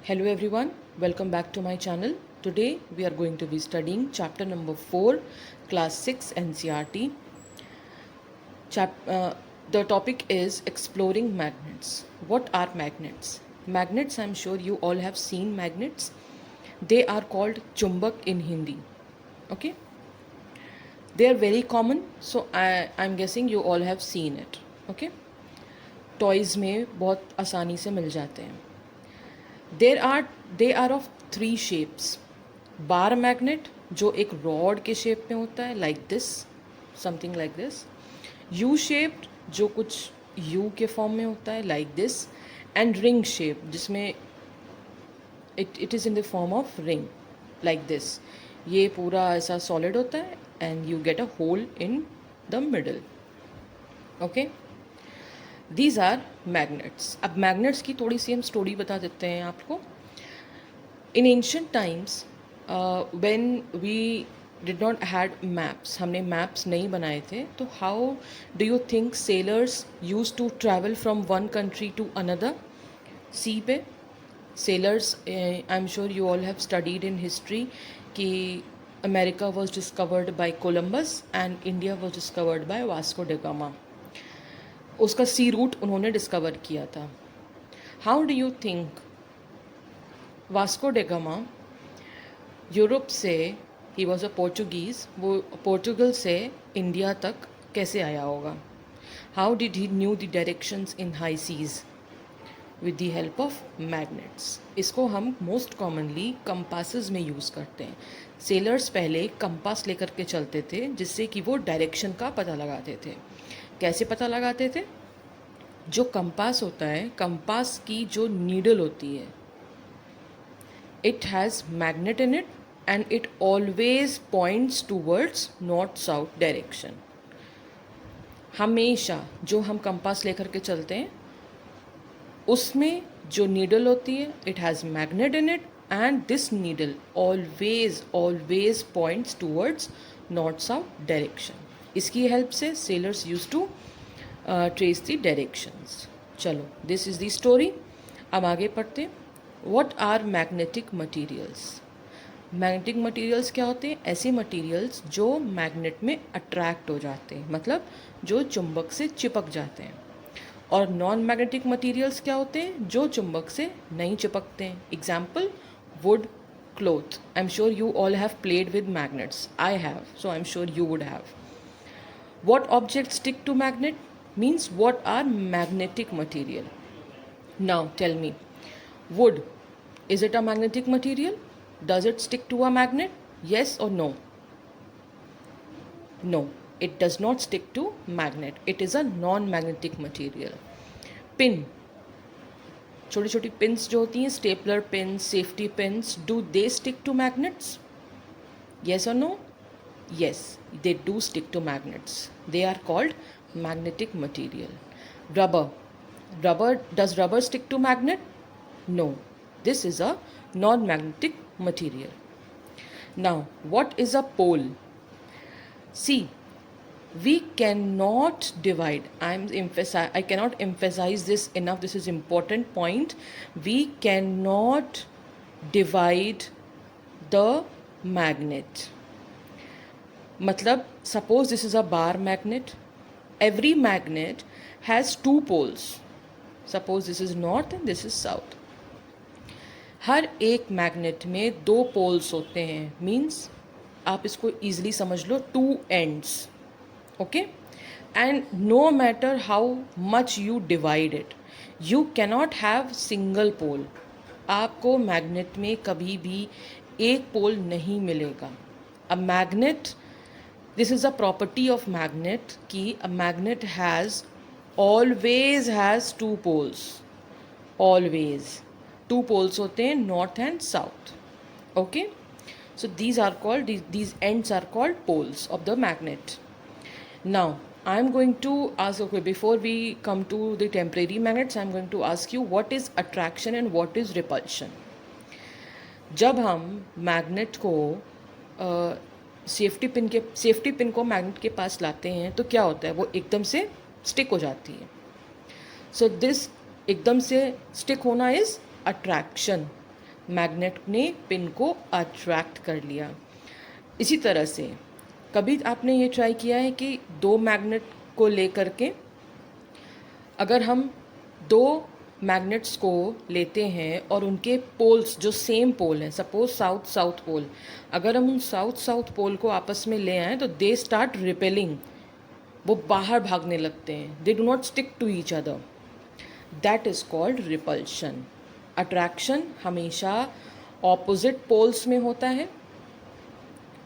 Hello everyone, welcome back to my channel. Today we are going to be studying chapter number 4, class 6 NCERT. The topic is exploring magnets. What are magnets? Magnets, I'm sure you all have seen magnets. They are called chumbak in Hindi. Okay? They are very common, so I'm guessing you all have seen it. Okay? Toys में बहुत आसानी से मिल जाते हैं. They are of 3 shapes. Bar magnet जो एक rod के शेप में होता है, like this, something like this. U shaped जो कुछ यू के फॉर्म में होता है, like this. And ring shape जिसमें it is in the form of ring, like this. ये पूरा ऐसा सॉलिड होता है and you get a hole in the middle. Okay, these are magnets. अब मैग्नेट्स की थोड़ी सी हम स्टोरी बता देते हैं आपको. In ancient times when we did not had maps, हमने मैप्स नहीं बनाए थे, तो how do you think sailors use to travel from one country to another? Sea पे sailors, I am sure you all have studied in history कि America was discovered by Columbus and India was discovered by Vasco da gamma. उसका sea route उन्होंने discover किया था. How do you think Vasco da Gama Europe से, he was a Portuguese, वो Portugal से India तक कैसे आया होगा? How did he knew the directions in high seas? With the help of magnets. इसको हम मोस्ट कॉमनली कंपासेस में यूज़ करते हैं. सेलर्स पहले कंपास लेकर के चलते थे जिससे कि वो डायरेक्शन का पता लगाते थे. कैसे पता लगाते थे? जो कंपास होता है, कंपास की जो नीडल होती है, it has magnet in it and it always points towards north south direction. हमेशा जो हम कंपास लेकर के चलते हैं उसमें जो नीडल होती है, it has magnet in it and this needle always points towards north south direction. इसकी हेल्प से sailors use to trace the directions. चलो, दिस इज़ द स्टोरी. अब आगे पढ़ते हैं. What are magnetic materials? Magnetic materials क्या होते हैं? ऐसे मटीरियल्स जो मैग्नेट में अट्रैक्ट हो जाते हैं, मतलब जो चुंबक से चिपक जाते हैं. और नॉन मैग्नेटिक मटीरियल्स क्या होते हैं? जो चुंबक से नहीं चिपकते हैं. Example, would, cloth. I am sure you all have played with magnets. I have, so I am sure you would have. What objects stick to magnet? Means what are magnetic material? Now tell me, wood, is it a magnetic material? Does it stick to a magnet? Yes or no? No, it does not stick to magnet. It is a non-magnetic material. Pin, छोटी छोटी pins जो होती हैं, stapler pins, safety pins, do they stick to magnets? Yes or no? Yes, they do stick to magnets. They are called magnetic material. Rubber, does rubber stick to magnet? No, this is a non-magnetic material. Now, what is a pole? See, we cannot divide. I cannot emphasize this enough. This is important point. We cannot divide the magnet. मतलब suppose this is a bar magnet. Every magnet has 2 poles. Suppose this is north and this is south. हर एक magnet में 2 poles होते हैं. Means आप इसको easily समझ लो, 2 ends. Okay, and no matter how much you divide it, you cannot have single pole. आपको magnet में कभी भी एक पोल नहीं मिलेगा. A magnet, this is a property of magnet कि a magnet always has 2 poles. Always 2 poles होते हैं, north and south. Okay, so these ends are called poles of the magnet. Now I am going to ask, okay, before we come to the temporary magnets, I am going to ask you what is attraction and what is repulsion. जब हम magnet को safety pin को magnet के पास लाते हैं तो क्या होता है? वो एकदम से स्टिक हो जाती है. सो दिस एकदम से स्टिक होना इज़ अट्रैक्शन. मैग्नेट ने पिन को अट्रैक्ट कर लिया। इसी तरह से कभी आपने ये ट्राई किया है कि दो मैग्नेट को लेकर के अगर हम दो मैग्नेट्स को लेते हैं और उनके पोल्स जो सेम पोल हैं, सपोज साउथ साउथ पोल, अगर हम उन साउथ साउथ पोल को आपस में ले आएँ तो दे स्टार्ट रिपेलिंग, वो बाहर भागने लगते हैं, they do not stick to each other, that is called repulsion. Attraction हमेशा ऑपोजिट पोल्स में होता है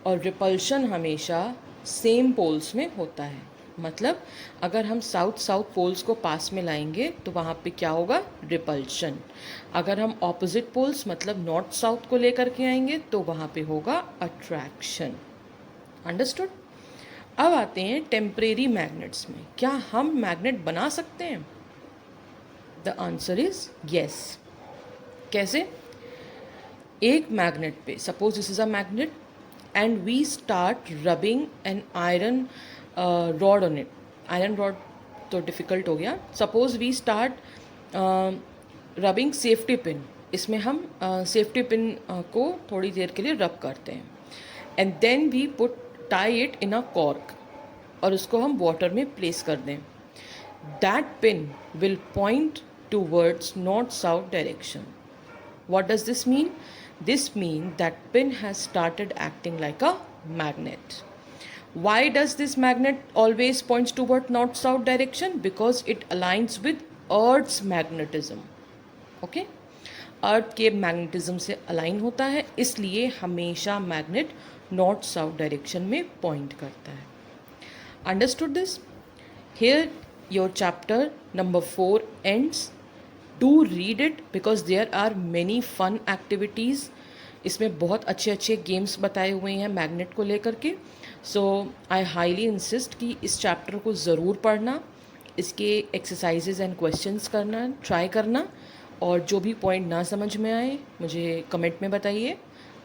और रिपल्शन हमेशा सेम पोल्स में होता है। मतलब अगर हम साउथ साउथ पोल्स को पास में लाएंगे तो वहाँ पे क्या होगा, रिपल्शन। अगर हम ऑपोजिट पोल्स मतलब नॉर्थ साउथ को लेकर के आएंगे तो वहाँ पे होगा अट्रैक्शन। अंडरस्टूड। अब आते हैं टेम्परेरी मैग्नेट्स में। क्या हम मैग्नेट बना सकते हैं? The answer is yes. कैसे? एक मैग्नेट पे, suppose this is a magnet and we start rubbing an iron rod on it. Iron rod तो डिफ़िकल्ट हो गया। Suppose we start rubbing safety pin, इसमें हम सेफ्टी पिन को थोड़ी देर के लिए रब करते हैं and then we put tie it in a cork और उसको हम वाटर में प्लेस कर दें। That pin will point towards north south direction. What does this mean? This means that pin has started acting like a magnet. Why does this magnet always points toward north-south direction? Because it aligns with Earth's magnetism. Okay? अर्थ के magnetism से align होता है, इसलिए हमेशा magnet north south direction में point करता है। Understood this? Here your chapter number 4 ends. Do read it because there are many fun activities. इसमें बहुत अच्छे अच्छे गेम्स बताए हुए हैं मैग्नेट को लेकर के। सो आई हाईली इंसिस्ट कि इस चैप्टर को ज़रूर पढ़ना, इसके एक्सरसाइजेज एंड क्वेश्चंस करना, ट्राई करना, और जो भी पॉइंट ना समझ में आए मुझे कमेंट में बताइए।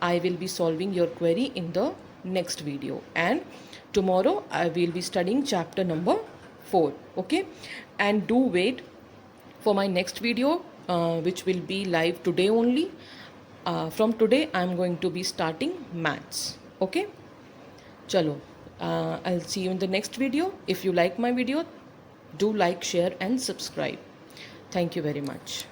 I will be solving your query in the next video and tomorrow I will be studying chapter number 4. Okay, and do wait for my next video, which will be live today only. From today I am going to be starting maths. Okay, chalo, I'll see you in the next video. If you like my video, do like, share and subscribe. Thank you very much.